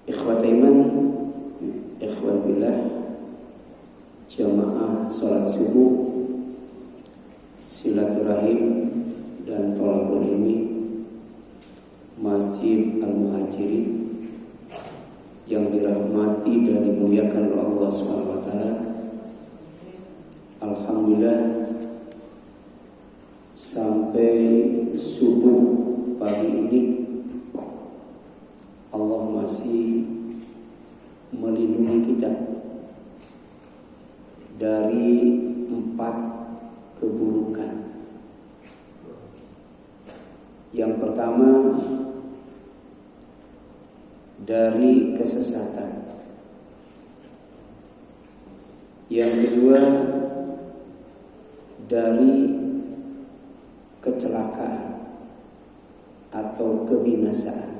Ikhwat iman, ikhwan fillah, jamaah salat subuh, silaturahim dan thalabul ilmi Masjid Al-Muhajirin yang dirahmati dan dimuliakan oleh Allah SWT. Alhamdulillah, sampai subuh pagi ini Allah masih melindungi kita dari 4 keburukan. Yang pertama, dari kesesatan. Yang kedua, dari kecelakaan atau kebinasaan.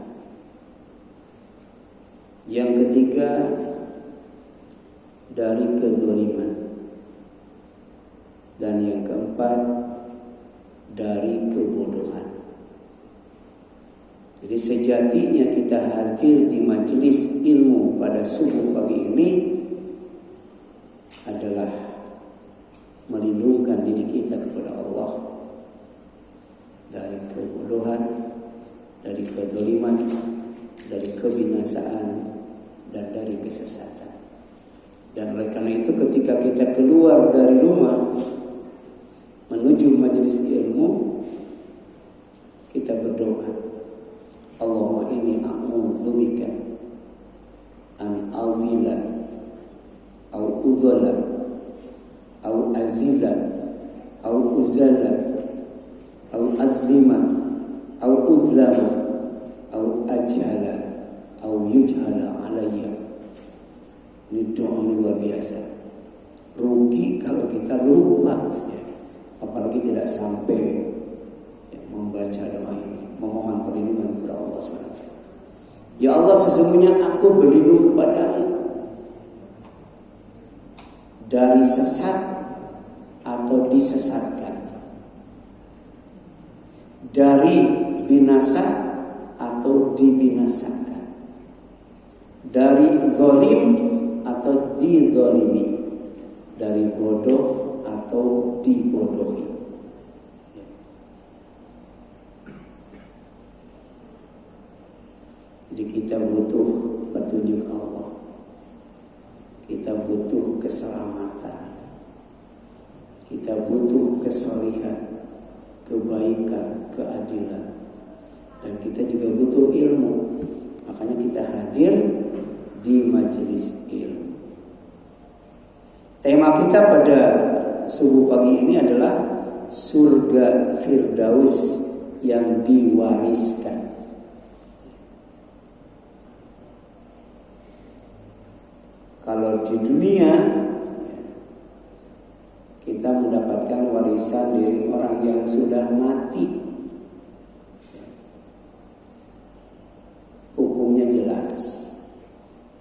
Yang ketiga, dari kezaliman. Dan yang keempat, dari kebodohan. Jadi sejatinya kita hadir di majelis ilmu pada subuh pagi ini adalah melindungkan diri kita kepada Allah dari kebodohan, dari kezaliman, dari kebinasaan, dan dari kesesatan. Dan oleh karena itu ketika kita keluar dari rumah menuju majelis ilmu, kita berdoa, Allahumma inni a'udzubika an azila au uzala au azila au uzala au azlima au uzlama au ajhala au yujhala alayya. Ini doa luar biasa. Rugi kalau kita lupa, ya. Apalagi tidak sampai membaca doa ini, memohon perlindungan kepada Allah SWT. Ya Allah, sesungguhnya aku berlindung kepadamu dari sesat atau disesatkan, dari binasa atau dibinasakan, dari zalim atau dizalimi, dari bodoh atau dibodohi. Jadi kita butuh petunjuk Allah, kita butuh keselamatan, kita butuh kesolihan, kebaikan, keadilan, dan kita juga butuh ilmu. Makanya kita hadir di majelis ilmu. Tema kita pada subuh pagi ini adalah surga Firdaus yang diwariskan. Kalau di dunia kita mendapatkan warisan dari orang yang sudah mati, hukumnya jelas,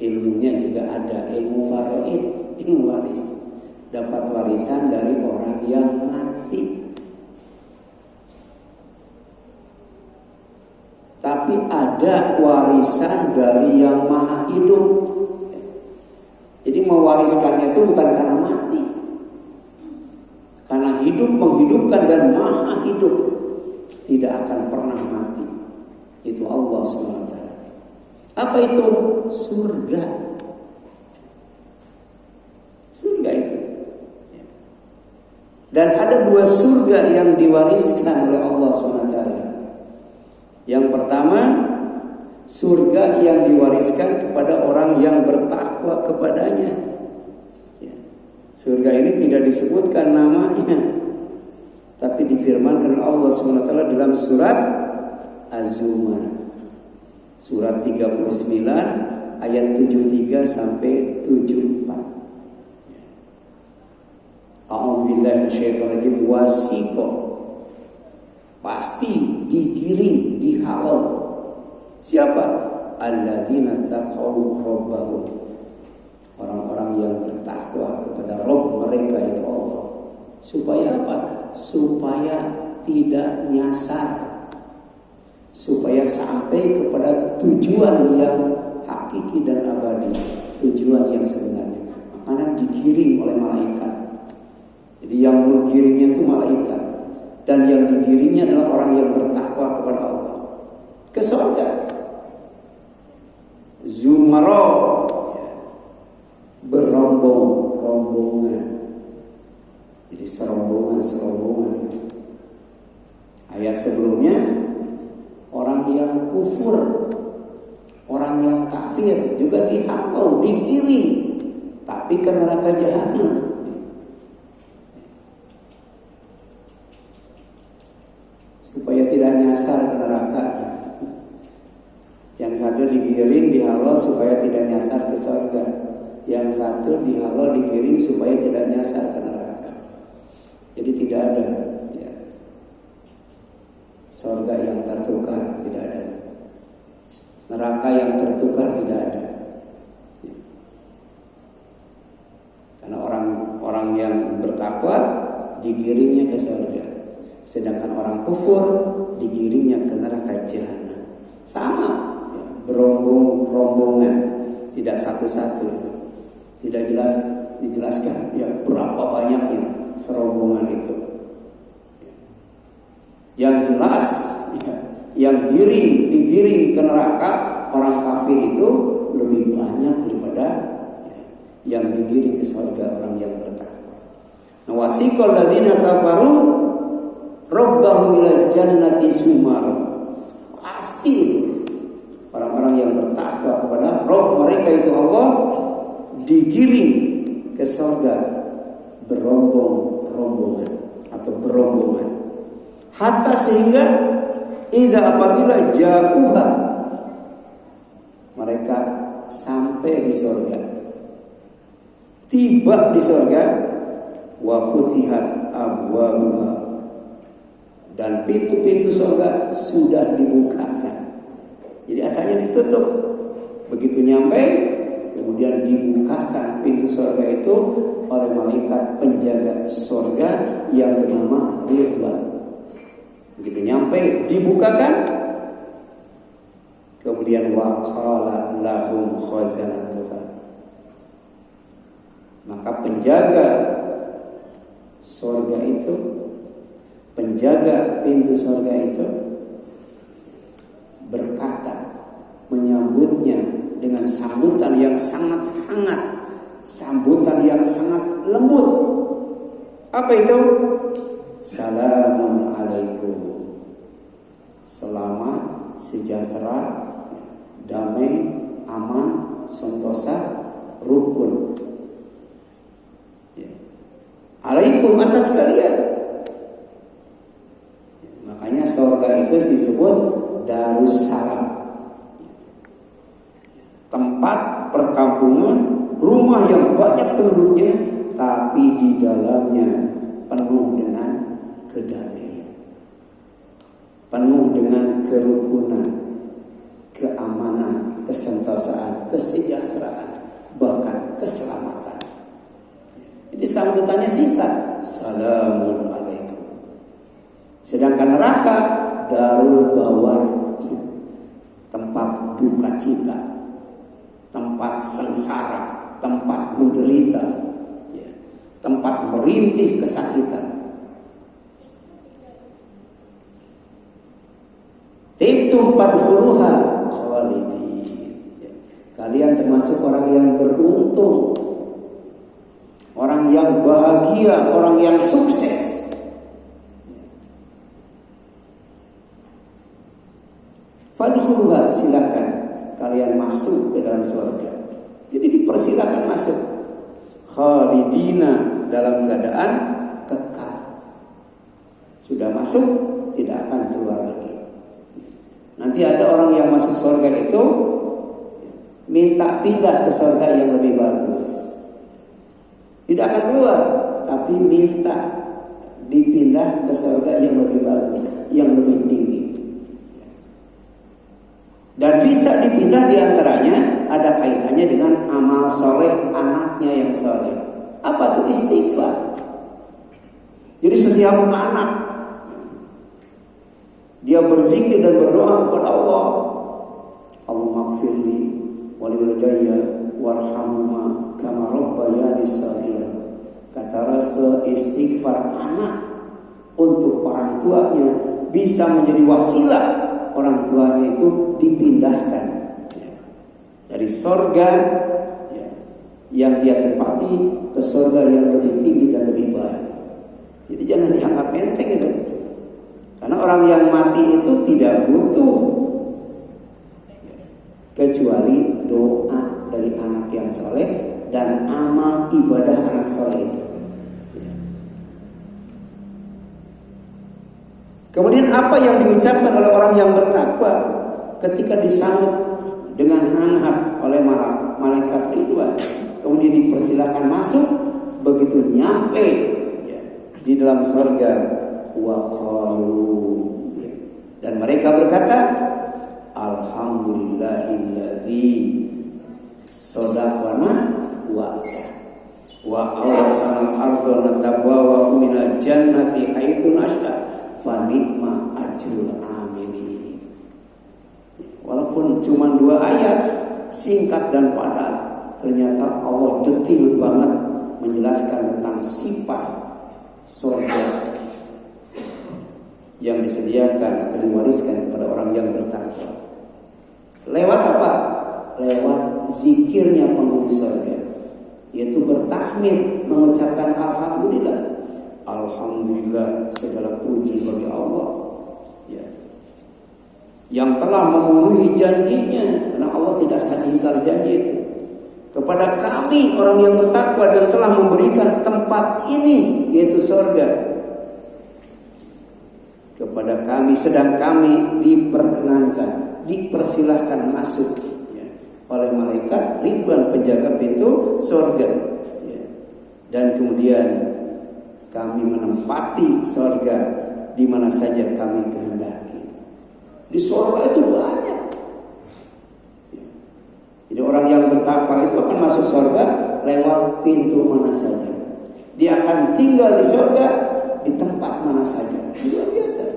ilmunya juga ada, ilmu faraid, ilmu waris, dapat warisan dari orang yang mati. Tapi ada warisan dari yang maha hidup. Jadi mewariskannya itu bukan karena mati, karena hidup menghidupkan dan maha hidup, tidak akan pernah mati. Itu Allah SWT. Apa itu? Surga. Surga itu. Dan ada 2 surga yang diwariskan oleh Allah SWT. Yang pertama, surga yang diwariskan kepada orang yang bertakwa kepadanya. Surga ini tidak disebutkan namanya, tapi difirmankan Allah SWT dalam surat Az-Zumar, surat 39 ayat 73 sampai 74. A'udzubillahi minasyaitonir rajim. Wasiqo, pasti digiring, dihalau. Siapa? Alladzina taqaw rabbahum, orang-orang yang bertakwa kepada Rabb mereka itu Allah. Supaya apa? Supaya tidak nyasar, supaya sampai kepada tujuan yang hakiki dan abadi, tujuan yang sebenarnya. Makanya digiring oleh malaikat. Jadi yang menggiringnya itu malaikat, dan yang digiringnya adalah orang yang bertakwa kepada Allah ke surga. Zumaro, berombongan. Jadi serombongan. Ayat sebelumnya orang yang kufur, orang yang kafir juga dihalau, digiring, tapi ke neraka jahanam. Supaya tidak nyasar ke neraka. Yang satu digiring, dihalau supaya tidak nyasar ke surga. Yang satu dihalau, digiring supaya tidak nyasar ke neraka. Jadi tidak ada surga yang tertukar, tidak ada. Neraka yang tertukar tidak ada. Karena orang yang bertakwa digiringnya ke surga, sedangkan orang kufur digiringnya ke neraka jahanam. Sama, berombongan, tidak satu-satu. Tidak dijelaskan berapa banyaknya serombongan itu. Yang jelas, yang digiring ke neraka orang kafir itu lebih banyak daripada yang digiring ke surga orang yang bertakwa. Nah, wasiqal ladzina kafaru rabbahum ila jannati sumar. Pasti orang-orang yang bertakwa kepada Rabb mereka itu Allah digiring ke surga berombongan. Hatta sehingga apabila jauha mereka sampai di surga, tiba di surga, wa futihat abwabuha, dan pintu-pintu surga sudah dibukakan. Jadi asalnya ditutup, begitu nyampe kemudian dibukakan pintu surga itu oleh malaikat penjaga surga yang bernama Ridwan. Begitu nyampe dibukakan, kemudian waqala lahum khazanatuha, maka penjaga surga itu, penjaga pintu surga itu berkata, menyambutnya dengan sambutan yang sangat hangat, sambutan yang sangat lembut. Apa itu? Salamun alaikum, selamat, sejahtera, damai, aman, sentosa, rukun. Alaikum, atas kalian. Makanya surga itu disebut Darussalam, tempat perkampungan, rumah yang banyak penduduknya, tapi di dalamnya penuh dengan kedamaian, penuh dengan kerukunan, keamanan, kesentosaan, kesejahteraan, bahkan keselamatan. Jadi sambutannya singkat, salamun alaikum. Sedangkan neraka darul bawar, tempat duka cita, tempat sengsara, tempat menderita, tempat merintih kesakitan. Tibtum fadkhuluha khalidin. Kalian termasuk orang yang beruntung, orang yang bahagia, orang yang sukses. Fadkhuluha, silakan kalian masuk ke dalam surga. Jadi dipersilakan masuk. Khalidina, dalam keadaan kekal. Sudah masuk, tidak akan keluar lagi. Nanti ada orang yang masuk surga itu minta pindah ke surga yang lebih bagus. Tidak akan keluar, tapi minta dipindah ke surga yang lebih bagus, yang lebih tinggi. Dan bisa dipindah diantaranya ada kaitannya dengan amal soleh anaknya yang soleh. Apa itu? Istighfar. Jadi setiap anak dia berzikir dan berdoa kepada Allah, Allahumma gfirli wa walidayya warhamhuma kama rabbayani shaghira. Kata Rasul, istighfar anak untuk orang tuanya bisa menjadi wasilah orang tuanya itu dipindahkan dari surga yang dia tempati ke surga yang lebih tinggi dan lebih baik. Jadi jangan dianggap enteng itu. Karena orang yang mati itu tidak butuh kecuali doa dari anak yang saleh dan amal ibadah anak saleh itu. Kemudian apa yang diucapkan oleh orang yang bertakwa ketika disambut dengan hangat oleh malaikat Ridwan, kemudian dipersilahkan masuk, begitu nyampe di dalam surga, waqalu, dan mereka berkata, alhamdulillahilladzi sadaqana wa'ada wa awsana al-ardha natabawwa minal jannati haitsu nasha fa ni'ma ajrul amilin. Walaupun cuma 2 ayat, singkat dan padat, ternyata Allah detil banget menjelaskan tentang sifat surga yang disediakan atau diwariskan kepada orang yang bertakwa. Lewat apa? Lewat zikirnya penghuni surga, yaitu bertahmid, mengucapkan alhamdulillah. Alhamdulillah, segala puji bagi Allah yang telah memenuhi janjinya, karena Allah tidak akan ingkar janji itu kepada kami orang yang bertakwa, dan telah memberikan tempat ini yaitu surga kepada kami, sedang kami diperkenankan, dipersilahkan masuk oleh malaikat Ridwan, penjaga pintu surga, dan kemudian kami menempati surga di mana saja kami kehendaki. Di surga itu banyak. Jadi orang yang bertakwa itu akan masuk surga lewat pintu mana saja. Dia akan tinggal di surga di tempat mana saja. Luar biasa.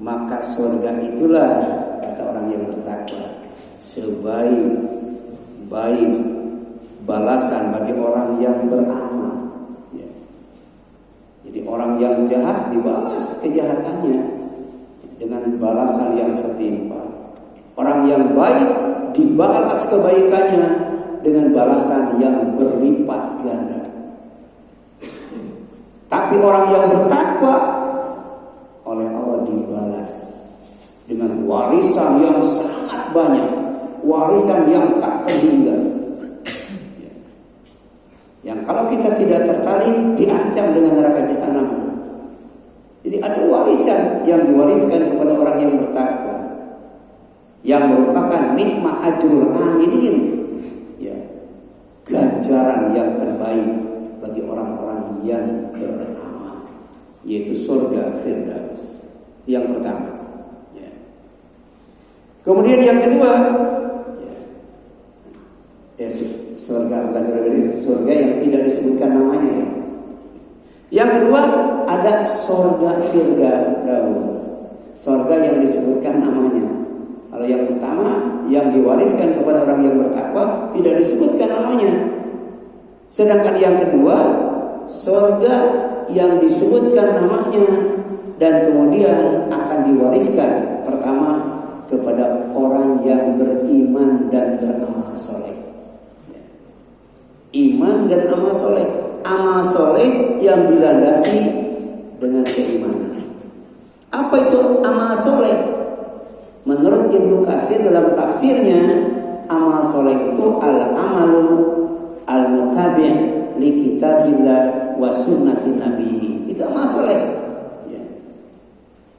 Maka surga itulah, kata orang yang bertakwa, sebaik-baik balasan bagi orang yang beramal. Jadi orang yang jahat dibalas kejahatannya dengan balasan yang setimpal. Orang yang baik dibalas kebaikannya dengan balasan yang berlipat ganda. Tapi orang yang bertakwa oleh Allah dibalas dengan warisan yang sangat banyak, warisan yang tak terhingga. Yang kalau kita tidak tertarik diancam dengan neraka jahanam. Jadi ada warisan yang diwariskan kepada orang yang bertakwa, yang merupakan nikmat ajrul amilin, ganjaran yang terbaik bagi orang-orang yang beramal, yaitu surga Firdaus. Yang pertama. Kemudian yang kedua, surga, bukan surga yang tidak disebutkan namanya. Yang kedua ada surga Firdaus, surga yang disebutkan namanya. Kalau yang pertama yang diwariskan kepada orang yang bertakwa tidak disebutkan namanya. Sedangkan yang kedua surga yang disebutkan namanya dan kemudian akan diwariskan pertama kepada orang yang beriman dan beramal soleh. Iman dan amal soleh. Amal soleh yang dilandasi dengan keimanan. Apa itu amal soleh? Menurut Ibnu Katsir dalam tafsirnya, amal soleh itu al-amalu al-mutabi' li kitabillah wa sunnati nabi. Itu amal soleh.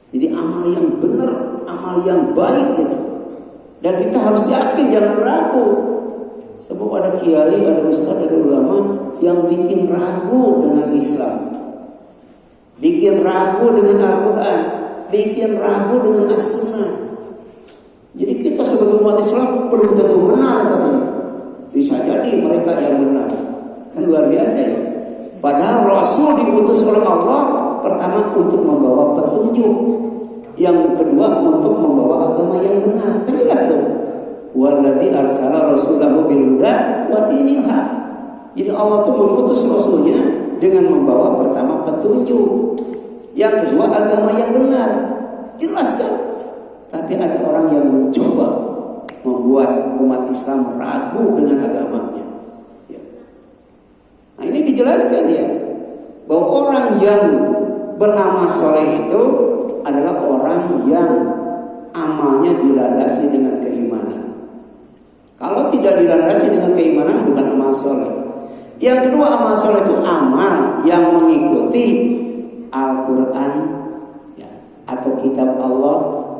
Jadi amal yang benar, amal yang baik gitu. Dan kita harus yakin, jangan ragu. Sebab ada kiai, ada ustaz, ada ulama yang bikin ragu dengan Islam, bikin ragu dengan Al-Quran, bikin ragu dengan As-Sunnah. Jadi kita sebagai umat Islam belum tentu benar katanya. Bisa jadi mereka yang benar. Kan luar biasa ya. Padahal Rasul diutus oleh Allah pertama untuk membawa petunjuk, yang kedua untuk membawa agama yang benar. Kan jelas tuh. Walladzi arsala rasulahu bil huda wa dinil haq. Jadi Allah tuh mengutus rasulnya dengan membawa pertama petunjuk, yang kedua agama yang benar. Jelaskan. Tapi ada orang yang mencoba membuat umat Islam ragu dengan agamanya. Ya. Nah, ini dijelaskan ya, bahwa orang yang beramal soleh itu adalah orang yang amalnya dilandasi dengan keimanan. Kalau tidak dilandasi dengan keimanan, bukan amal soleh. Yang kedua, amal soleh itu amal yang mengikuti Al-Quran ya, atau kitab Allah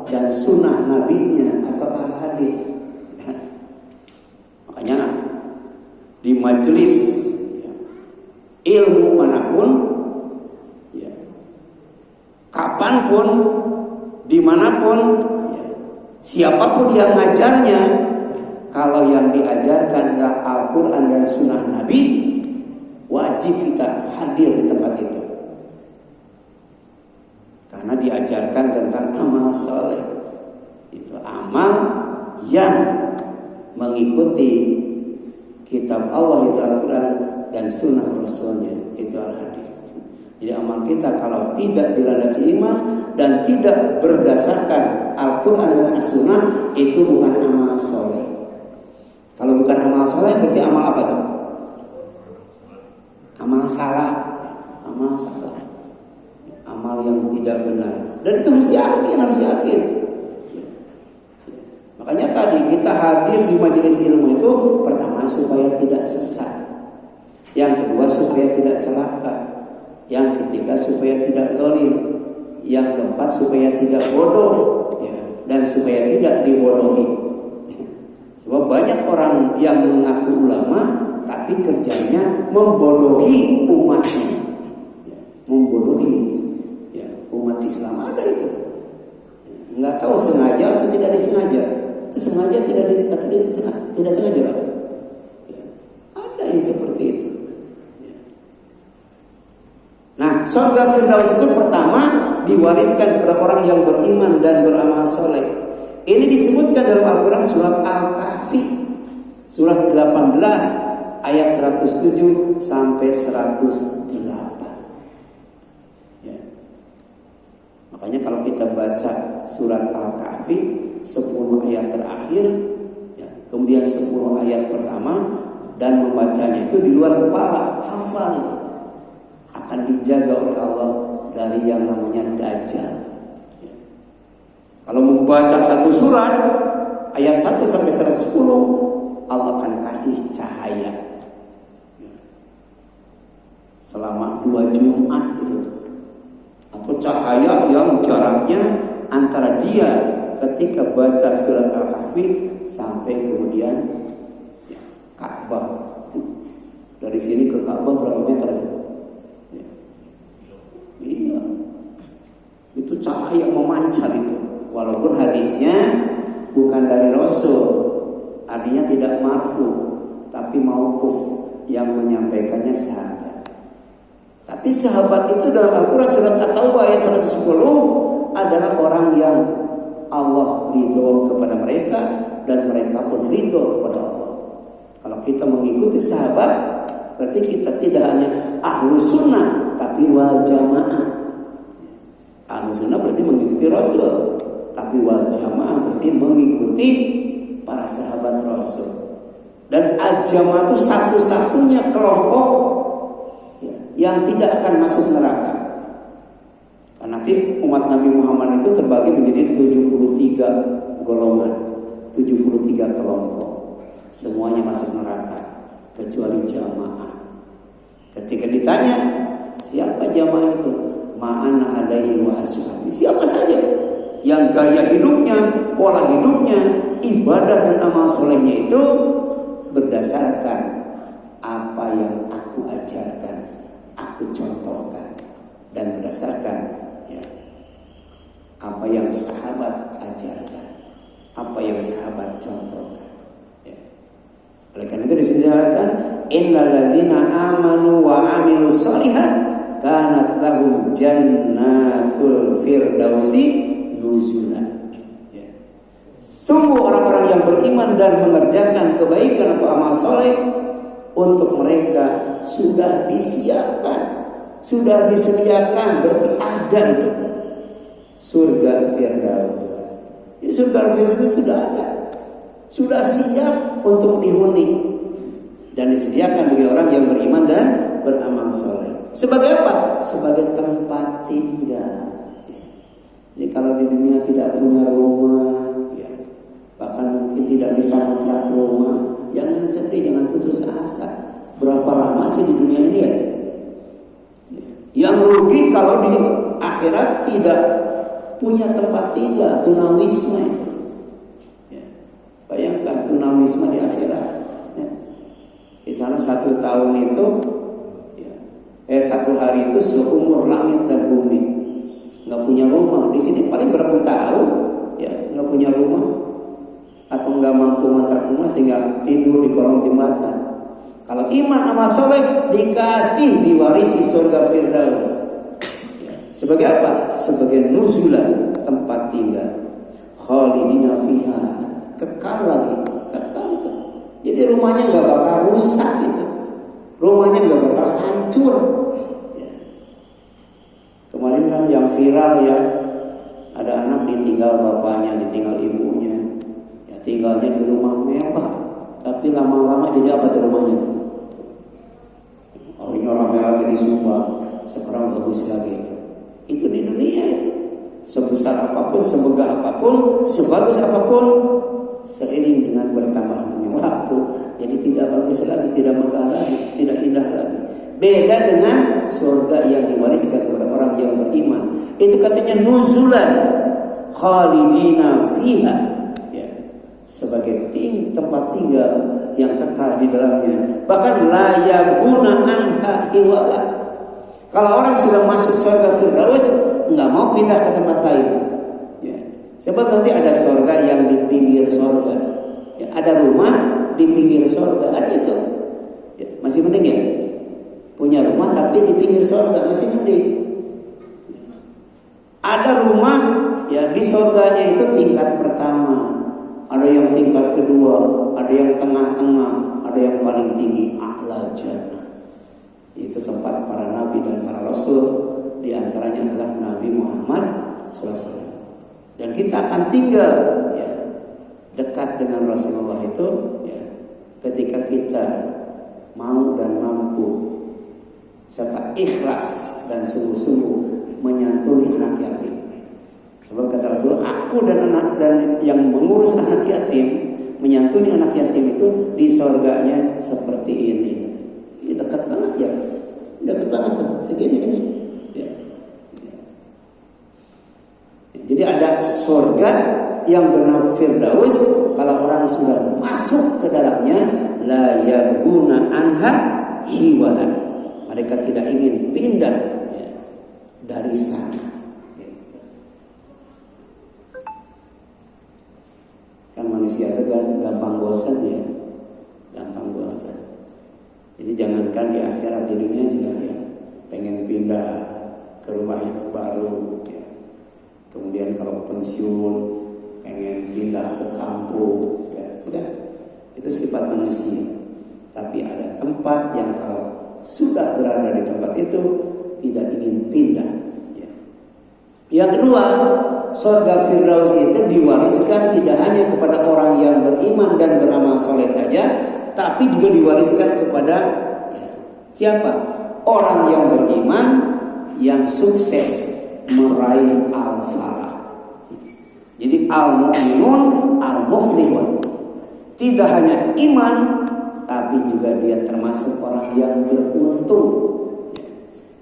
dan sunnah nabinya atau al-hadis. Ya. Makanya di majelis ya, ilmu manapun, ya, kapanpun, dimanapun, ya, siapapun yang ngajarnya, kalau yang diajarkan adalah Al-Quran dan sunnah Nabi, wajib kita hadir di tempat itu. Karena diajarkan tentang amal soleh. Itu amal yang mengikuti kitab Allah itu Al-Quran dan sunnah Rasulnya itu Al-Hadis. Jadi amal kita kalau tidak dilandasi iman dan tidak berdasarkan Al-Quran dan As-Sunnah, itu bukan amal soleh. Kalau bukan amal soleh berarti amal apa tuh? Amal salah. Amal salah. Amal yang tidak benar. Dan itu harus yakin. Makanya tadi kita hadir di majelis ilmu itu, pertama supaya tidak sesat, yang kedua supaya tidak celaka, yang ketiga supaya tidak zalim, yang keempat supaya tidak bodoh, ya, dan supaya tidak dibodohi. Sebab banyak orang yang mengaku ulama tapi kerjanya membodohi umatnya, ya, membodohi ya, umat Islam. Ada itu, nggak tahu sengaja atau tidak disengaja. Itu sengaja tidak sengaja, Pak. Ya, ada yang seperti itu. Ya. Nah, surga Firdaus itu pertama diwariskan kepada orang yang beriman dan beramal soleh. Ini disebutkan dalam Al-Quran surat Al-Kahfi, surat 18 ayat 107 sampai 108. Ya. Makanya kalau kita baca surat Al-Kahfi 10 ayat terakhir, ya, kemudian 10 ayat pertama, dan membacanya itu di luar kepala, hafal itu, akan dijaga oleh Allah dari yang namanya Dajjal. Kalau membaca satu surat ayat 1 sampai 110, Allah akan kasih cahaya selama 2 Jumat itu, atau cahaya yang jaraknya antara dia ketika baca surat Al-Kahfi sampai kemudian ya, Ka'bah. Dari sini ke Ka'bah berapa meter? Ya. Iya, itu cahaya memancar itu. Walaupun hadisnya bukan dari Rasul, artinya tidak marfu, tapi mauquf, yang menyampaikannya sahabat. Tapi sahabat itu dalam Al-Quran surat At-Taubah ayat 110 adalah orang yang Allah ridho kepada mereka dan mereka pun ridho kepada Allah. Kalau kita mengikuti sahabat, berarti kita tidak hanya ahlu sunnah, tapi wal jamaah. Ahlu sunnah berarti mengikuti Rasul, tapi wal jamaah berarti mengikuti para sahabat Rasul. Dan al-jamaah itu satu-satunya kelompok ya, yang tidak akan masuk neraka. Karena nanti umat Nabi Muhammad itu terbagi menjadi 73 golongan, 73 kelompok. Semuanya masuk neraka kecuali jamaah. Ketika ditanya siapa jamaah itu, ma'ana alaihi wa ashabi, siapa saja yang gaya hidupnya, pola hidupnya, ibadah dan amal solehnya itu berdasarkan apa yang aku ajarkan, aku contohkan, dan berdasarkan ya, apa yang sahabat ajarkan, apa yang sahabat contohkan. Ya. Oleh karena itu disebutkan innal ladzina amanu wa amilus sholihat kanat lahum jannatul firdausi nuzulan. Ya. Sungguh orang-orang yang beriman beriman dan mengerjakan kebaikan atau amal soleh, untuk mereka sudah disiapkan, sudah disediakan, berarti ada itu surga Firdaus. Di surga Firdaus itu sudah ada, sudah siap untuk dihuni dan disediakan bagi orang yang beriman dan beramal soleh. Sebagai apa? Sebagai tempat tinggal. Jadi kalau di dunia tidak punya rumah, ya, bahkan mungkin tidak bisa kontrak rumah, jangan sedih, jangan putus asa. Berapa lama sih di dunia ini ya? Yang rugi kalau di akhirat tidak punya tempat tinggal, tunawisma itu. Ya. Bayangkan tunawisma di akhirat. Ya. Di sana 1 tahun itu, ya, 1 hari itu seumur langit dan bumi. Nggak punya rumah. Di sini paling berapa tahun, ya, nggak punya rumah atau nggak mampu ngontrak rumah sehingga tidur di kolong jembatan. Kalau iman amal soleh dikasih diwarisi surga Firdaus. Ya. Sebagai apa? Sebagai nuzulan, tempat tinggal. Khalidina fiha, kekal lagi, kekal itu. Jadi rumahnya nggak bakal rusak itu, rumahnya nggak bakal hancur. Ya. Kemarin kan yang viral ya, ada anak ditinggal bapaknya, ditinggal ibunya, ya tinggalnya di rumah mewah, tapi lama-lama jadi apa tuh rumahnya tuh? Oh ini rame-rame disumbang, sekarang bagus lagi itu. Itu di dunia itu. Sebesar apapun, semegah apapun, sebagus apapun, seiring dengan bertambahnya waktu, jadi tidak bagus lagi, tidak megah lagi, tidak indah lagi. Beda dengan surga yang diwariskan kepada orang yang beriman. Itu katanya nuzulan khalidina fiha, ya, sebagai tempat tinggal yang kekal di dalamnya. Bahkan la yabuna anha hiwala. Kalau orang sudah masuk surga Firdaus, nggak mau pindah ke tempat lain. Ya. Sebab nanti ada surga yang di pinggir surga. Ya, ada rumah di pinggir surga. Ada itu. Ya, masih penting ya. Punya rumah tapi di pinggir surga masih mending. Ada rumah ya di surganya itu tingkat pertama, ada yang tingkat kedua, ada yang tengah-tengah, ada yang paling tinggi, a'la jannah. Itu tempat para nabi dan para rasul, di antaranya adalah Nabi Muhammad SAW. Dan kita akan tinggal ya dekat dengan Rasulullah itu ya ketika kita mau dan mampu serta ikhlas dan sungguh-sungguh menyantuni anak yatim. Sebab kata Rasul, aku dan yang mengurus anak yatim, menyantuni anak yatim itu di surganya seperti ini. Ini dekat banget ya, dekat banget tuh, segini ini. Ya. Ya. Jadi ada surga yang benar Firdaus. Kalau orang sudah masuk ke dalamnya, la yabghuna anha hiwala. Mereka tidak ingin pindah ya, dari sana. Kan manusia itu kan gampang bosan ya, gampang bosan. Jadi jangankan di akhirat, di dunia juga ya, pengen pindah ke rumah yang baru. Ya. Kemudian kalau pensiun, pengen pindah ke kampung. Ya, itu sifat manusia. Tapi ada tempat yang kalau sudah berada di tempat itu tidak ingin pindah ya. Yang kedua, surga Firdaus itu diwariskan tidak hanya kepada orang yang beriman dan beramal soleh saja, tapi juga diwariskan kepada ya, siapa? Orang yang beriman yang sukses meraih al-falah. Jadi al-mu'minun al-muflihun. Tidak hanya iman, tapi juga dia termasuk orang yang beruntung.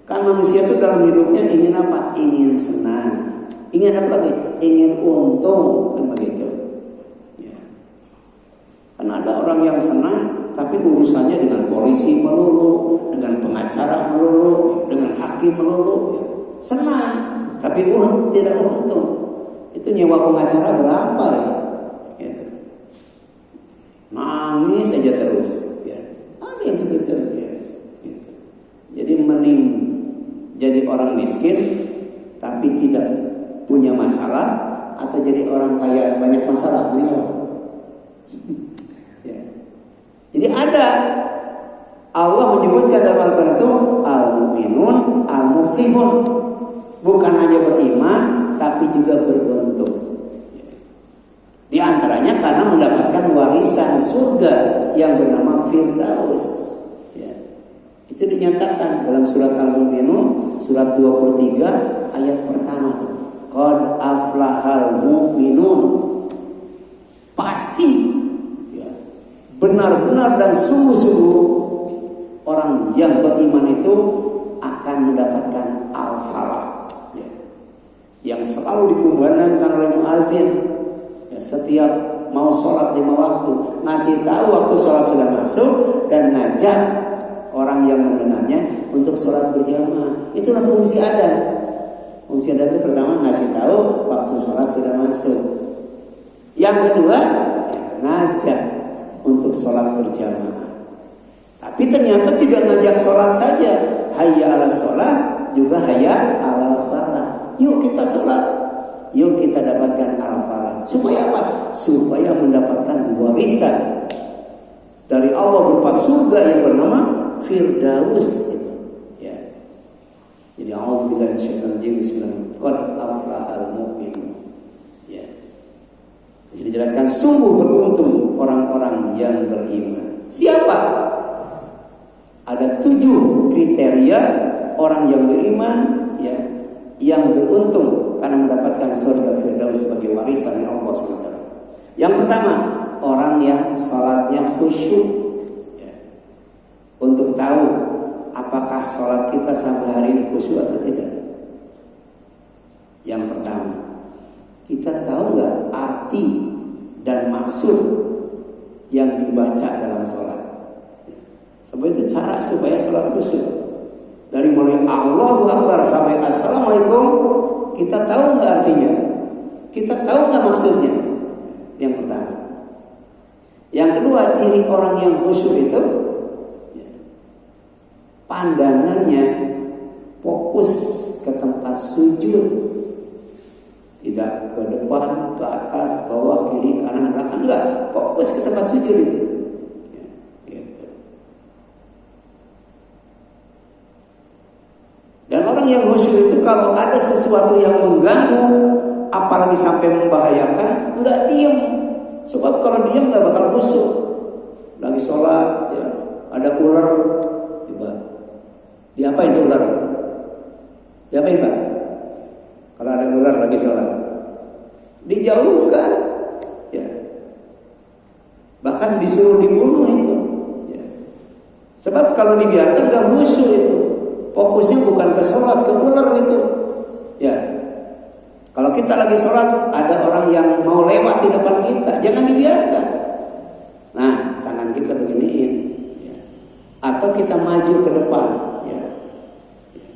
Kan manusia itu dalam hidupnya ingin apa? Ingin senang. Ingin apa lagi? Ingin untung, kan begitu. Ya. Kan ada orang yang senang, tapi urusannya dengan polisi melulu, dengan pengacara melulu, dengan hakim melulu. Ya. Senang, tapi tidak untung. Itu nyewa pengacara berapa ya? Nangis saja terus ya. Ada yang seperti itu ya. Gitu. Jadi mending jadi orang miskin tapi tidak punya masalah, atau jadi orang kaya banyak masalah. menyebutkan dalam Al-Quran itu al-mu'minun, al-muflihun. Bukan hanya beriman, tapi juga beruntung. Di antaranya karena mendapatkan warisan surga yang bernama Firdaus. Ya. Itu dinyatakan dalam surat Al-Mu'minun, surat 23 ayat pertama tuh. Qad aflahal mu'minun. Pasti, ya, benar-benar dan sungguh-sungguh orang yang beriman itu akan mendapatkan al-falah. Ya. Yang selalu dikumandangkan oleh muadzin. Setiap mau sholat 5 waktu, ngasih tahu waktu sholat sudah masuk dan ngajak orang yang mendengarnya untuk sholat berjamaah. Itulah fungsi adzan. Fungsi adzan itu pertama ngasih tahu waktu sholat sudah masuk. Yang kedua, ngajak untuk sholat berjamaah. Tapi ternyata tidak ngajak sholat saja, hayya ala sholat juga hayya ala falah. Yuk kita sholat. Yuk kita dapatkan al-falah. Supaya apa? Supaya mendapatkan warisan dari Allah berupa surga yang bernama Firdaus. Ya. Jadi a'udzubillahi minasyaitonir rajim. Bismillahirrahmanirrahim. Qad aflahal mu'minun. Ya. Jadi dijelaskan sungguh beruntung orang-orang yang beriman. Siapa? Ada 7 kriteria orang yang beriman, ya, yang beruntung karena mendapatkan surga Firdaus sebagai warisan dari Allah SWT. Yang pertama, orang yang sholatnya khusyuk, ya. Untuk tahu apakah sholat kita sampai hari ini khusyuk atau tidak. Yang pertama, kita tahu nggak arti dan maksud yang dibaca dalam sholat. Sebab itu cara supaya sholat khusyuk. Dari mulai Allahu Akbar sampai Assalamualaikum, kita tahu nggak artinya? Kita tahu nggak maksudnya? Yang pertama. Yang kedua, ciri orang yang khusyuk itu pandangannya fokus ke tempat sujud, tidak ke depan, ke atas, bawah, kiri, kanan, belakang, enggak, fokus ke tempat sujud itu. Dan orang yang khusyuk itu kalau ada sesuatu yang mengganggu, apalagi sampai membahayakan, enggak diem. Sebab kalau diem enggak bakal khusyuk. Lagi sholat, ya, ada ular, tiba. Diapain itu ular? Diapain Pak? Kalau ada ular lagi sholat, dijauhkan, ya. Bahkan disuruh dibunuh itu. Ya. Sebab kalau dibiarkan enggak khusyuk itu. Fokusnya bukan ke sholat, ke ular itu. Ya. Kalau kita lagi sholat, ada orang yang mau lewat di depan kita, jangan dibiarkan. Nah, tangan kita beginiin, ya. Atau kita maju ke depan, ya. Ya.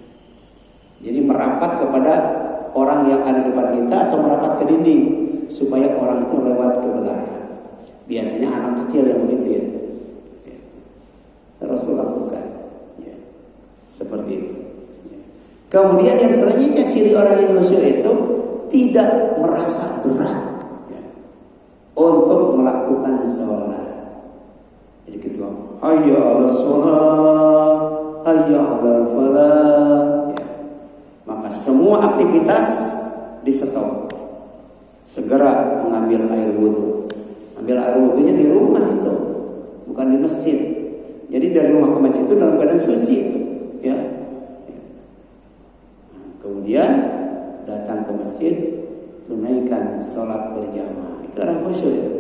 Jadi merapat kepada orang yang ada di depan kita atau merapat ke dinding supaya orang itu lewat ke belakang. Biasanya anak kecil yang begitu, ya. Ya. Rasul lakukan. Seperti itu. Kemudian yang selanjutnya ciri orang yang khusyuk itu tidak merasa berat, ya, untuk melakukan sholat. Jadi gitu, hayya 'alas sholat, hayya 'alal falah. Ya. Maka semua aktivitas di stop. Segera mengambil air wudhu. Ambil air wudhunya di rumah itu, bukan di masjid. Jadi dari rumah ke masjid itu dalam keadaan suci. Ya. Kemudian datang ke masjid, tunaikan sholat berjamaah. Itu orang khusyuk, ya.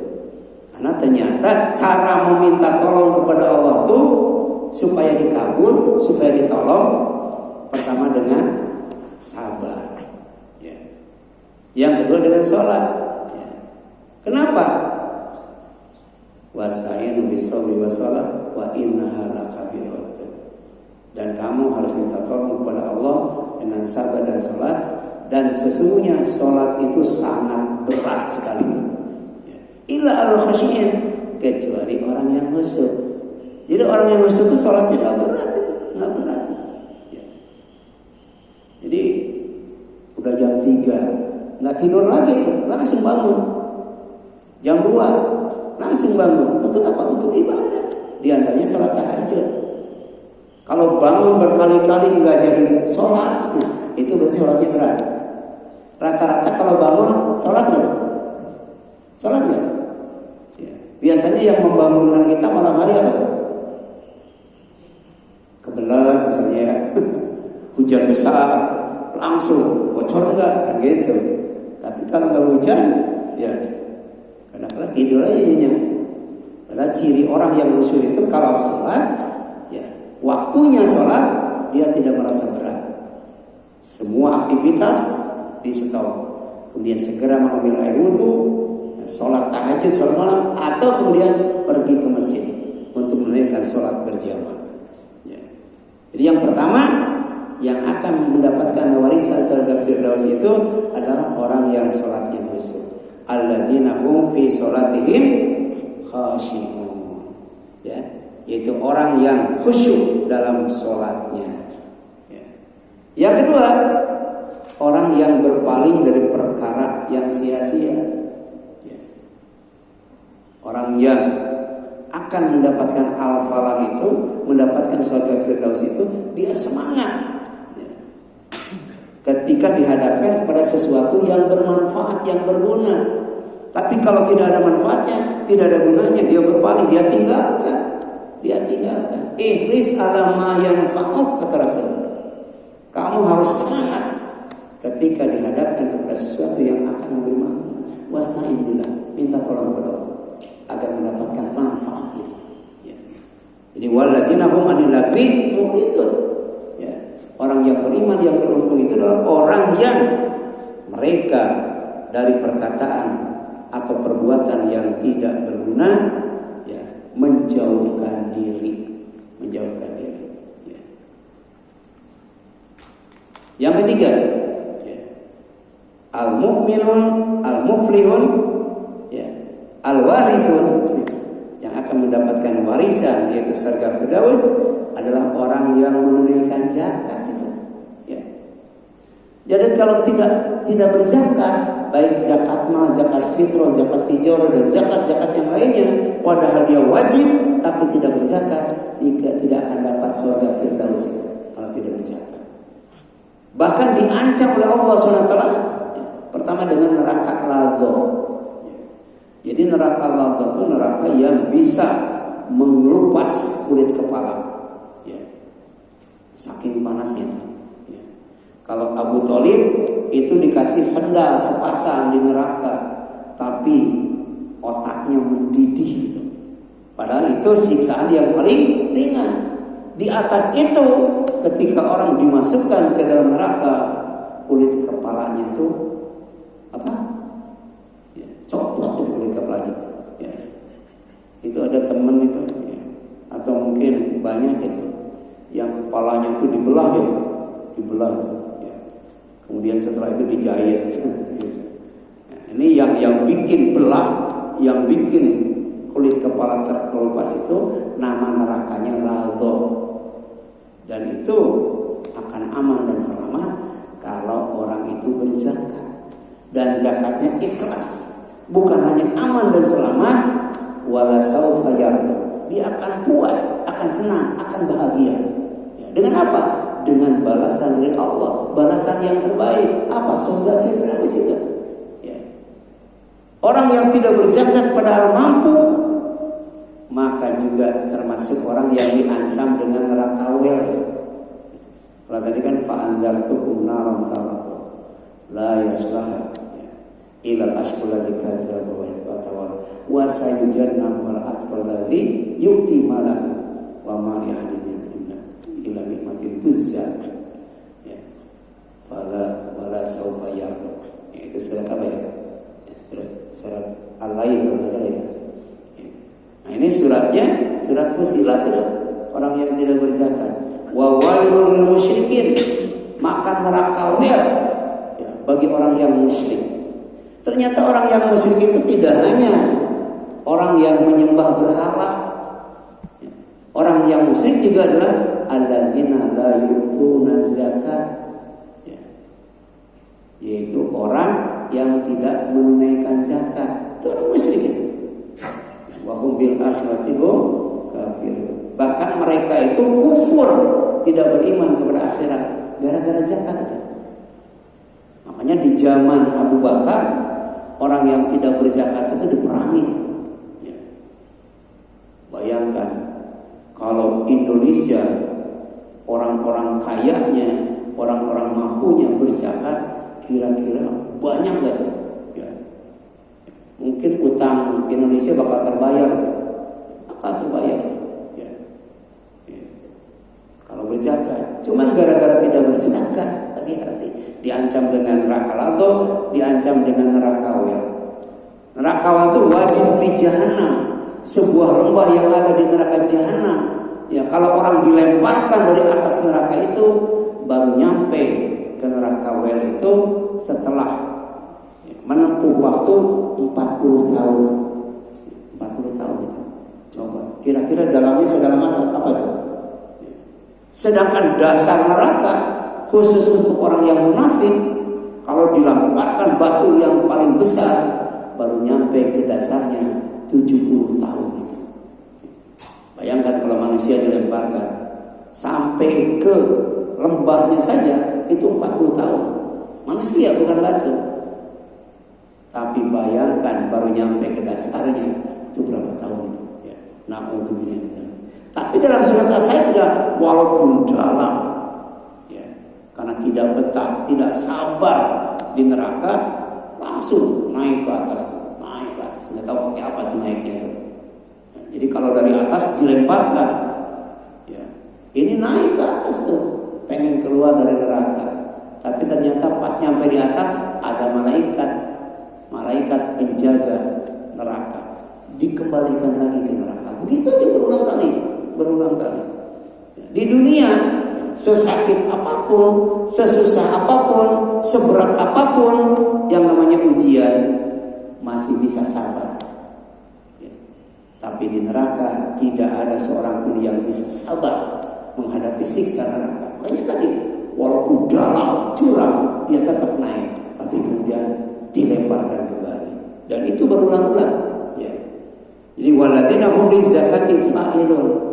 Karena ternyata cara meminta tolong kepada Allah itu supaya dikabul, supaya ditolong, pertama dengan sabar, ya. Yang kedua dengan sholat, ya. Kenapa? Wasta'inu bis-shabri was-shalah wa innaha lakabiratun. Dan kamu harus minta tolong kepada Allah dengan sabar dan sholat. Dan sesungguhnya sholat itu sangat berat sekali. Illa al-khasyiin, kecuali orang yang khusyuk. Jadi orang yang khusyuk itu sholatnya gak berat, itu gak berat. Ya. Jadi udah jam 3 gak tidur lagi, langsung bangun. Jam 2 langsung bangun. Untuk apa? Untuk ibadah. Di antaranya sholat tahajud. Kalau bangun berkali-kali nggak jadi sholat, itu berarti sholatnya berat. Rata-rata kalau bangun sholat nggak? Sholat nggak? Ya. Biasanya yang membangunkan kita malam hari apa? Kebelet misalnya ya. Hujan besar, langsung bocor nggak? Kan gitu. Tapi kalau nggak hujan, ya kadang-kadang tidur aja nyenyak. Padahal ciri orang yang khusyuk itu kalau sholat, ya waktunya sholat dia tidak merasa berat. Semua aktivitas di stop, kemudian segera mengambil air wudhu, sholat tahajud, sholat malam, atau kemudian pergi ke masjid untuk menunaikan sholat berjamaah. Ya. Jadi yang pertama yang akan mendapatkan warisan surga Firdaus itu adalah orang yang sholatnya khusyuk. Alladzina hum fi sholatihim khashi'un. Ya, yaitu orang yang khusyuk dalam sholatnya. Ya. Yang kedua, orang yang berpaling dari perkara yang sia-sia. Ya. Orang yang akan mendapatkan al-falah itu, mendapatkan surga Firdaus itu, dia semangat ketika dihadapkan kepada sesuatu yang bermanfaat, yang berguna. Tapi kalau tidak ada manfaatnya, tidak ada gunanya, dia berpaling, dia tinggalkan. Ihris ala ma yanfa'uk, kata Rasul. Kamu harus semangat ketika dihadapkan kepada sesuatu yang akan memberi manfaat. Wasta'in billah, minta tolong kepada Allah agar mendapatkan manfaat itu. Ya. Jadi walladzina hum 'anil lagwi mu'ridun. Orang yang beriman, yang beruntung itu adalah orang yang mereka dari perkataan atau perbuatan yang tidak berguna, ya, menjauhkan diri. Ya. Yang ketiga, ya, al-mu'minun, al-muflihun, ya, al-warithun, yang akan mendapatkan warisan yaitu surga Firdaus adalah orang yang menunaikan zakat itu. Ya. Jadi kalau tidak berzakat, baik zakat mal, zakat fitrah, zakat tijarah dan zakat yang lainnya, padahal dia wajib tapi tidak berzakat, tidak akan dapat surga Firdaus itu kalau tidak berzakat. Bahkan diancam oleh Allah SWT, ya, pertama dengan neraka ladha. Ya. Jadi neraka ladha itu neraka yang bisa mengelupas kulit kepala. Saking panasnya. Ya. Kalau Abu Thalib itu dikasih sendal sepasang di neraka, tapi otaknya mendidih itu. Padahal itu siksaan yang paling ringan. Di atas itu, ketika orang dimasukkan ke dalam neraka, kulit kepalanya itu apa? Ya, copot itu kulit kepalanya itu. Ya. Itu ada teman itu, ya. Atau mungkin banyak itu. Yang kepalanya itu dibelah itu, ya. Kemudian setelah itu dijahit. Nah, ini yang bikin belah, yang bikin kulit kepala terkelupas itu nama nerakanya ladha. Dan itu akan aman dan selamat kalau orang itu berzakat dan zakatnya ikhlas. Bukan hanya aman dan selamat, wala saufa yarda. Dia akan puas, akan senang, akan bahagia. Dengan apa? Dengan balasan dari Allah, balasan yang terbaik. Apa? Surga Firdaus itu. Ya. Orang yang tidak berzakat padahal mampu, maka juga termasuk orang yang diancam dengan neraka wel. Kalau tadi kan fa'anzartukum naran talaqah la yaslaha ila al-ashqal ladzi kadzdzaba wa tawalla wa sayujannabu al-atqal ladzi yu'ti malahu wa ma li ahadin ila nikmatin tuzza, ya, fala wala saufa yarda. Itu surat apa ya? Surat Al-Lail kalau nggak salah ya. Nah ini suratnya surat Fusilat itu. Orang yang tidak berzakat. Wa wailul lil musyrikin, makan neraka wel, ya, bagi orang yang musyrik. Ternyata orang yang musyrik itu tidak hanya orang yang menyembah berhala. Orang yang musyrik juga adalah alladzina la yu'tuna zakat, ya. Yaitu orang yang tidak menunaikan zakat. Itu orang musyrik itu. Wa hum bil akhirati hum kafirun. Bahkan mereka itu kufur, tidak beriman kepada akhirat gara-gara zakat itu. Makanya di zaman Abu Bakar orang yang tidak berzakat itu diperangi itu. Ya. Bayangkan kalau Indonesia orang-orang kayanya, orang-orang mampunya berzakat, kira-kira banyak nggak tuh? Ya. Mungkin utang Indonesia bakal terbayar tuh. Bakal terbayar tuh. Ya. Gitu. Kalau berzakat, cuman gara-gara tidak berzakat, hati-hati, diancam dengan neraka lazo, diancam dengan neraka wel. Neraka wel itu wadin fi jahannam, sebuah lembah yang ada di neraka jahanam. Ya, kalau orang dilemparkan dari atas neraka itu baru nyampe ke neraka wel itu setelah menempuh waktu 40 tahun. 40 tahun itu. Coba, kira-kira dalamnya sedalam apa itu? Sedangkan dasar neraka khusus untuk orang yang munafik, kalau dilemparkan batu yang paling besar baru nyampe ke dasarnya 70 tahun itu. Bayangkan kalau manusia dilemparkan sampai ke lembahnya saja itu 40 tahun. Manusia bukan batu. Tapi bayangkan baru nyampe ke dasarnya itu berapa tahun itu? Ya. Na'udzubillah. Tapi dalam surat As-Sajdah walaupun dalam, ya, karena tidak betah, tidak sabar di neraka, langsung naik ke atas, nggak tahu pakai apa tuh naiknya tuh. Ya, jadi kalau dari atas dilemparkan, ya, ini naik ke atas tuh, pengen keluar dari neraka, tapi ternyata pas nyampe di atas ada malaikat penjaga neraka, dikembalikan lagi ke neraka. Begitu aja berulang kali. Di dunia sesakit apapun, sesusah apapun, seberat apapun yang namanya ujian masih bisa sabar. Ya. Tapi di neraka tidak ada seorang pun yang bisa sabar menghadapi siksa neraka. Makanya tadi walaupun dalam curam dia tetap naik, tapi kemudian dilemparkan kembali. Dan itu berulang-ulang. Ya. Jadi waladina hum lizakati fa'ilun.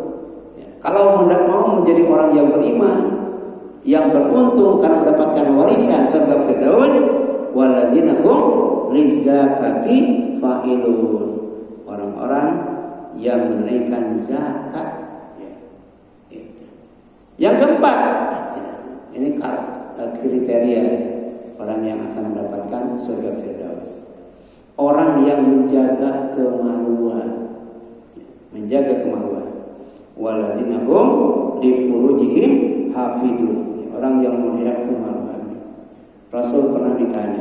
Kalau mau menjadi orang yang beriman, yang beruntung karena mendapatkan warisan surga Firdaus, walladzina hum lizakati fa'ilun. Orang-orang yang menunaikan zakat. Ya. Yang keempat, ya, ini kriteria orang yang akan mendapatkan surga Firdaus. Orang yang menjaga kemaluan. Menjaga kemaluan. Walladzina hum li furujihim hafidun. Orang yang melihara kemaluan. Rasul pernah ditanya,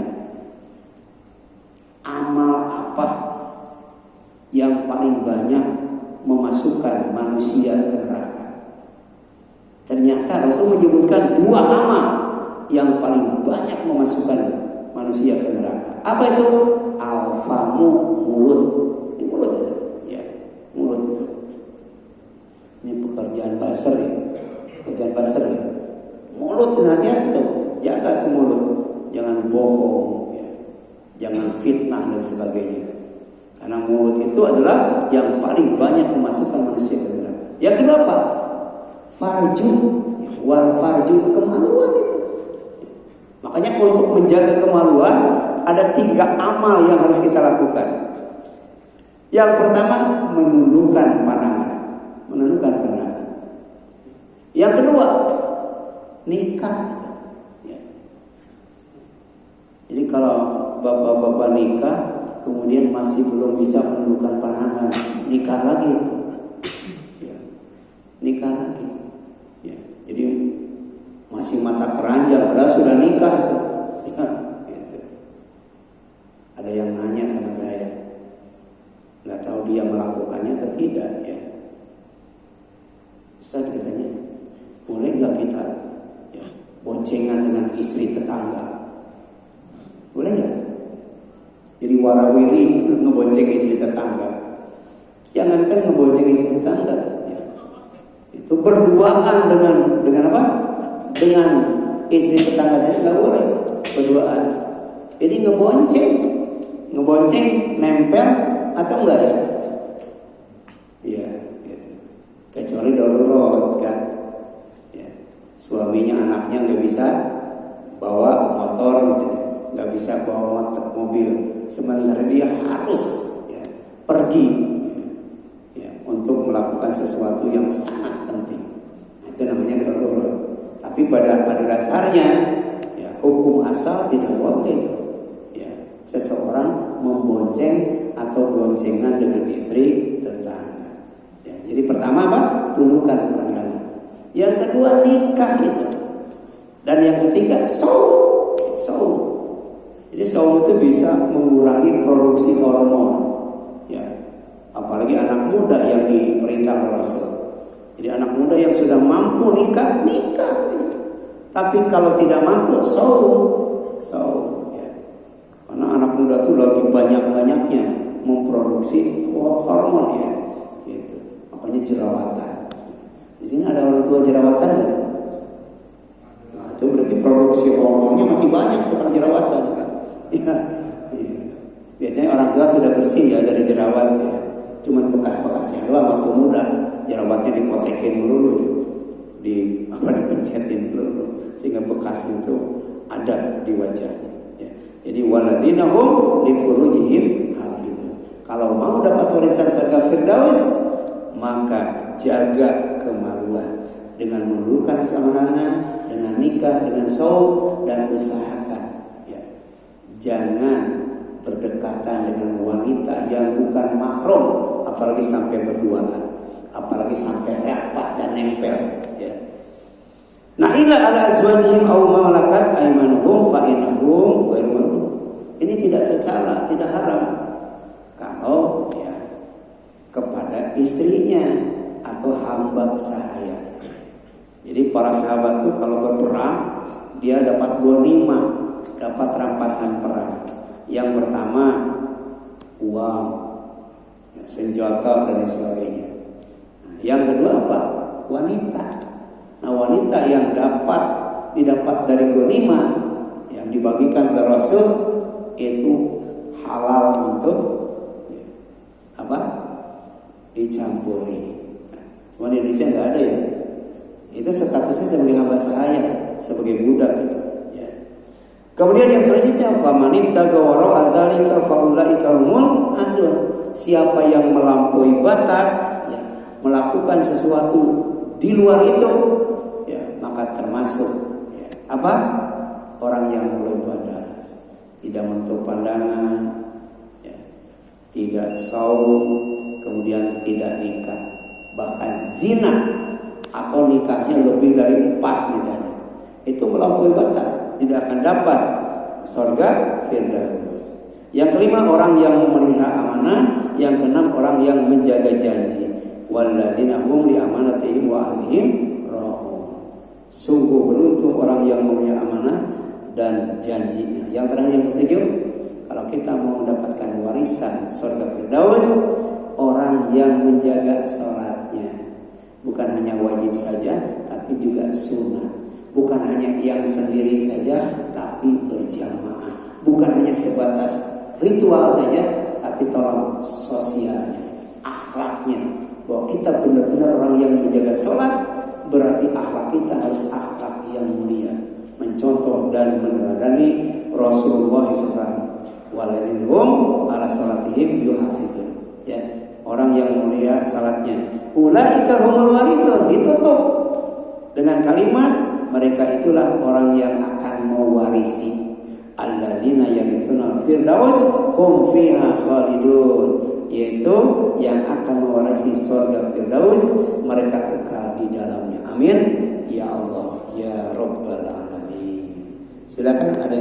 amal apa yang paling banyak memasukkan manusia ke neraka? Ternyata Rasul menyebutkan dua amal yang paling banyak memasukkan manusia ke neraka. Apa itu? Alfamu, mulut. Ini mulut itu. Ya, mulut itu. Ini pekerjaan basar ya. Mulut hati-hati tuh, jaga tuh mulut. Jangan bohong ya. Jangan fitnah dan sebagainya. Karena mulut itu adalah yang paling banyak memasukkan manusia ke neraka. Yang kedua apa? Farju. Wal farju, kemaluan itu. Makanya untuk menjaga kemaluan ada 3 amal yang harus kita lakukan. Yang pertama, menundukkan pandangan. Yang kedua, nikah. Ya. Jadi kalau bapak-bapak nikah kemudian masih belum bisa menundukkan pandangan, nikah lagi. Ya. Nikah lagi. Ya. Jadi masih mata keranjang padahal sudah nikah. Ya. Gitu. Ada yang nanya sama saya, nggak tahu dia melakukannya atau tidak ya. Ustaz katanya, boleh nggak kita ya, boncengan dengan istri tetangga? Boleh nggak? Jadi warawiri ngebonceng istri tetangga. Jangankan ngebonceng istri tetangga, ya. Itu berduaan dengan apa? Dengan istri tetangga saya nggak boleh berduaan. Jadi ngebonceng nempel atau enggak ya? Iya. kecuali darurat kan. Ya. Suaminya anaknya nggak bisa bawa motor misalnya, nggak bisa bawa mobil, sementara dia harus ya, pergi ya, untuk melakukan sesuatu yang sangat penting. Nah, itu namanya darurat. Tapi pada dasarnya ya, hukum asal tidak boleh itu. Ya, seseorang membonceng atau boncengan dengan istri tetangga. Ya, jadi pertama apa? Tundukkan pelanggaran. Yang kedua nikah itu. Dan yang ketiga saum. Jadi saum itu bisa mengurangi produksi hormon. Ya, apalagi anak muda yang diperintah oleh Rasul. Jadi anak muda yang sudah mampu nikah. Tapi kalau tidak mampu saum. Ya. Karena anak muda itu lagi banyak-banyaknya memproduksi hormon ya. Gitu. Makanya jerawatan. Di sini ada orang tua jerawatan nggak? Nah, itu berarti produksi hormonnya masih banyak itu kan jerawatan. Ya. Biasanya orang tua sudah bersih ya dari jerawat ya. Cuman bekas-bekasnya doang waktu muda. Jerawatnya dipotekin dulu, dipencetin dulu sehingga bekasnya itu ada di wajahnya. Ya. Jadi waladina hum li furujihim hafidun. Kalau mau dapat warisan surga Firdaus, maka jaga kemaluan dengan menundukkan kemenangan, dengan nikah, dengan saum, dan usahakan ya, jangan berdekatan dengan wanita yang bukan mahram, apalagi sampai berduaan, apalagi sampai rapat dan nempel ya. Nah, ila ala azwajihim aw ma malakat aymanuhum fa innahum ghairu mamnun. Ini tidak tercela, tidak haram kalau ya kepada istrinya atau hamba sahaya. Jadi para sahabat itu kalau berperang dia dapat ghanimah, dapat rampasan perang. Yang pertama uang, ya, senjata dan sebagainya. Nah, yang kedua apa? Wanita. Nah, wanita yang didapat dari ghanimah yang dibagikan ke Rasul itu halal untuk ya, apa? Dicampuri. Nah, cuma di Indonesia nggak ada ya. Itu statusnya sebagai hamba sahaya, sebagai budak gitu. Ya. Kemudian yang selanjutnya, famanib tagawara adzalika faulaika humul adun. Siapa yang melampaui batas, ya, melakukan sesuatu di luar itu, ya, maka termasuk ya, apa? Orang yang belum badas, tidak menutup pandangan, ya, tidak saum, kemudian tidak nikah, bahkan zina atau nikahnya lebih dari 4 misalnya, itu melampaui batas, tidak akan dapat surga Firdaus. Yang kelima, orang yang memelihara amanah. Yang keenam, orang yang menjaga janji. Walladzina hum li amanatihim wa ahdihim ra'un. Sungguh beruntung orang yang memelihara amanah dan janjinya. Yang terakhir, yang ketujuh, kalau kita mau mendapatkan warisan surga Firdaus, orang yang menjaga salatnya. Bukan hanya wajib saja, tapi juga sunat. Bukan hanya yang sendiri saja, tapi berjamaah. Bukan hanya sebatas ritual saja, tapi tolong sosialnya, akhlaknya. Bahwa kita benar-benar orang yang menjaga sholat, berarti akhlak kita harus akhlak yang mulia, mencontoh dan meneladani Rasulullah SAW. Waladinhum ala sholatihim yuhafidun. Ya, orang yang mulia salatnya. Ulaika humul warithun, ditutup dengan kalimat mereka itulah orang yang akan mewarisi. Alladzina yarithuna firdaus hum fiha khalidun, yaitu yang akan mewarisi surga Firdaus, mereka kekal di dalamnya. Amin ya Allah ya Rabbal alamin. Silakan ada